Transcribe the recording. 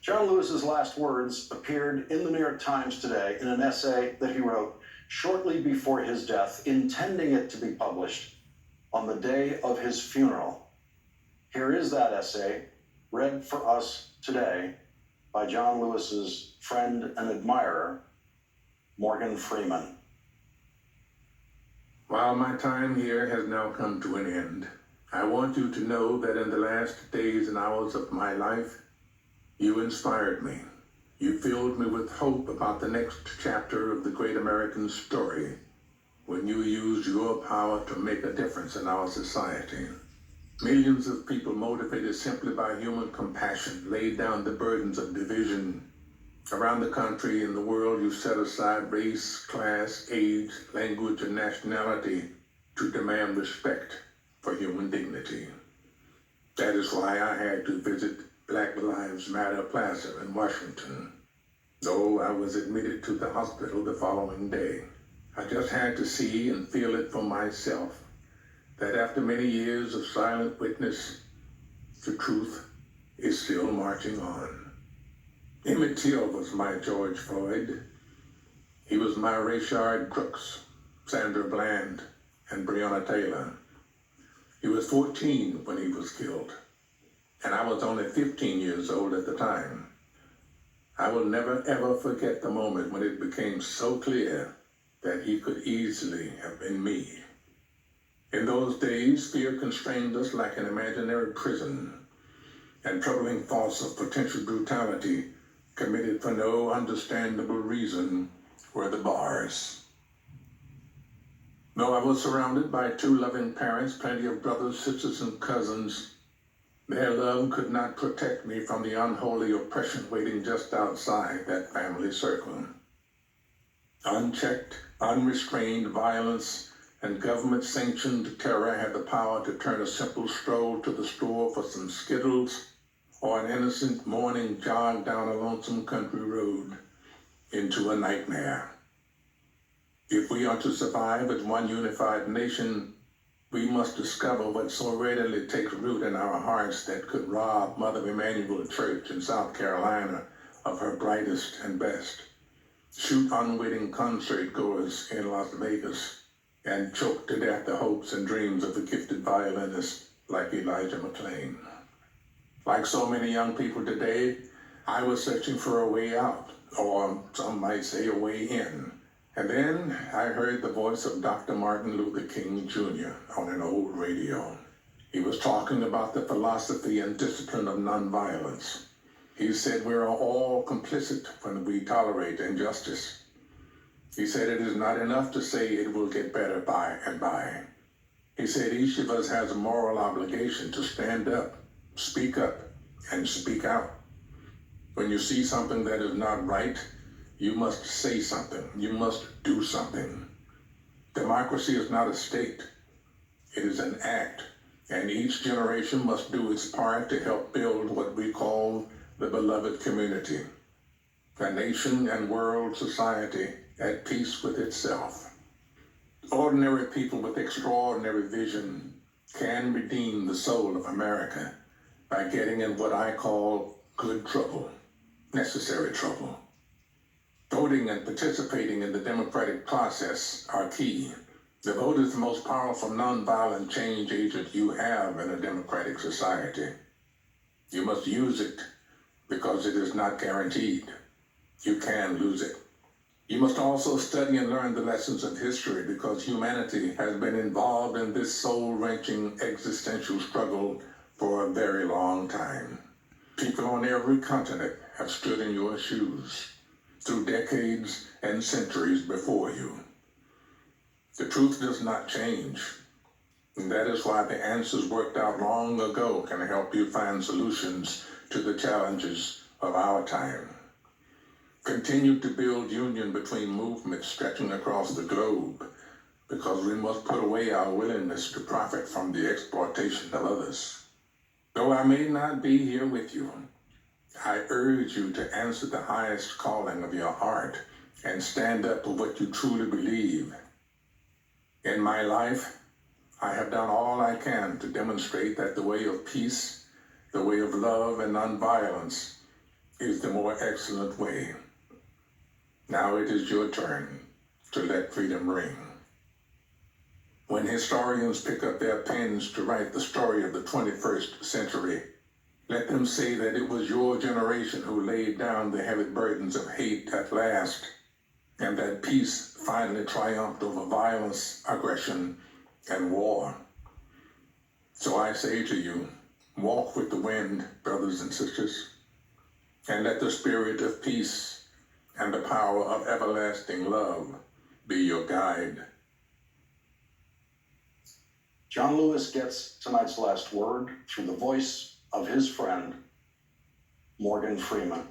John Lewis's last words appeared in the New York Times today in an essay that he wrote shortly before his death, intending it to be published on the day of his funeral. Here is that essay, read for us today by John Lewis's friend and admirer, Morgan Freeman. While my time here has now come to an end, I want you to know that in the last days and hours of my life, you inspired me. You filled me with hope about the next chapter of the great American story when you used your power to make a difference in our society. Millions of people motivated simply by human compassion laid down the burdens of division. Around the country and the world, you set aside race, class, age, language, and nationality to demand respect for human dignity. That is why I had to visit Black Lives Matter Plaza in Washington, though I was admitted to the hospital the following day. I just had to see and feel it for myself that after many years of silent witness, the truth is still marching on. Emmett Till was my George Floyd. He was my Rayshard Brooks, Sandra Bland, and Breonna Taylor. He was 14 when he was killed, and I was only 15 years old at the time. I will never ever forget the moment when it became so clear that he could easily have been me. In those days, fear constrained us like an imaginary prison, and troubling thoughts of potential brutality committed for no understandable reason were the bars. Though I was surrounded by two loving parents, plenty of brothers, sisters, and cousins, their love could not protect me from the unholy oppression waiting just outside that family circle. Unchecked, unrestrained violence and government-sanctioned terror had the power to turn a simple stroll to the store for some Skittles or an innocent morning jog down a lonesome country road into a nightmare. If we are to survive as one unified nation, we must discover what so readily takes root in our hearts that could rob Mother Emanuel Church in South Carolina of her brightest and best, shoot unwitting concert goers in Las Vegas, and choke to death the hopes and dreams of a gifted violinist like Elijah McClain. Like so many young people today, I was searching for a way out, or some might say a way in. And then I heard the voice of Dr. Martin Luther King Jr. on an old radio. He was talking about the philosophy and discipline of nonviolence. He said we are all complicit when we tolerate injustice. He said it is not enough to say it will get better by and by. He said each of us has a moral obligation to stand up, and speak out. When you see something that is not right, you must say something. You must do something. Democracy is not a state. It is an act, and each generation must do its part to help build what we call the beloved community, a nation and world society at peace with itself. Ordinary people with extraordinary vision can redeem the soul of America by getting in what I call good trouble, necessary trouble. Voting and participating in the democratic process are key. The vote is the most powerful nonviolent change agent you have in a democratic society. You must use it because it is not guaranteed. You can lose it. You must also study and learn the lessons of history because humanity has been involved in this soul-wrenching existential struggle for a very long time. People on every continent have stood in your shoes through decades and centuries before you. The truth does not change, and that is why the answers worked out long ago can help you find solutions to the challenges of our time. Continue to build union between movements stretching across the globe because we must put away our willingness to profit from the exploitation of others. Though I may not be here with you, I urge you to answer the highest calling of your heart and stand up for what you truly believe. In my life, I have done all I can to demonstrate that the way of peace, the way of love and nonviolence, is the more excellent way. Now it is your turn to let freedom ring. When historians pick up their pens to write the story of the 21st century, let them say that it was your generation who laid down the heavy burdens of hate at last, and that peace finally triumphed over violence, aggression, and war. So I say to you, walk with the wind, brothers and sisters, and let the spirit of peace and the power of everlasting love be your guide. John Lewis gets tonight's last word through the voice of his friend, Morgan Freeman.